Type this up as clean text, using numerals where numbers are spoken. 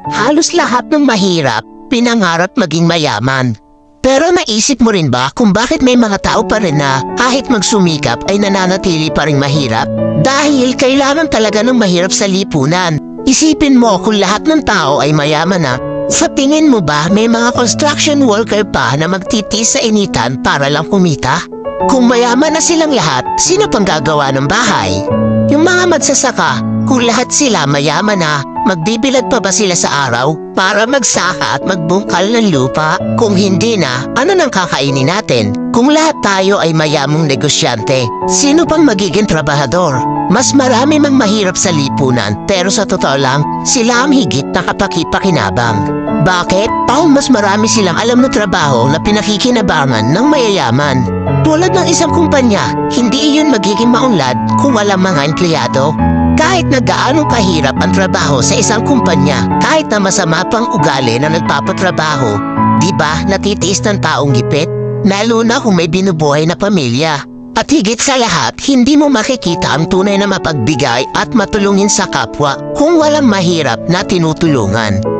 Halos lahat ng mahirap, pinangarap maging mayaman. Pero naisip mo rin ba kung bakit may mga tao pa rin na kahit magsumikap ay nananatili pa rin mahirap? Dahil kailangan talaga ng mahirap sa lipunan. Isipin mo kung lahat ng tao ay mayaman na, sa tingin mo ba may mga construction worker pa na magtitis sa initan para lang kumita? Kung mayaman na silang lahat, sino pang gagawa ng bahay? Yung mga magsasaka, kung lahat sila mayaman na, magbibilad pa ba sila sa araw para magsaka at magbungkal ng lupa? Kung hindi na, ano nang kakainin natin? Kung lahat tayo ay mayamang negosyante, sino pang magiging trabahador? Mas marami mang mahirap sa lipunan, pero sa totoo lang, sila ang higit na kapaki-pakinabang. Bakit? Mas marami silang alam na trabaho na pinakikinabangan ng mayayaman. Tulad ng isang kumpanya, hindi iyon magiging maunlad kung walang mga empleyado. Kahit na gaano kahirap ang trabaho sa isang kumpanya, kahit na masama pang ugali na nagpapatrabaho, di ba natitiis ng taong gipit? Lalo na kung may binubuhay na pamilya. At higit sa lahat, hindi mo makikita ang tunay na mapagbigay at matulungin sa kapwa kung walang mahirap na tinutulungan.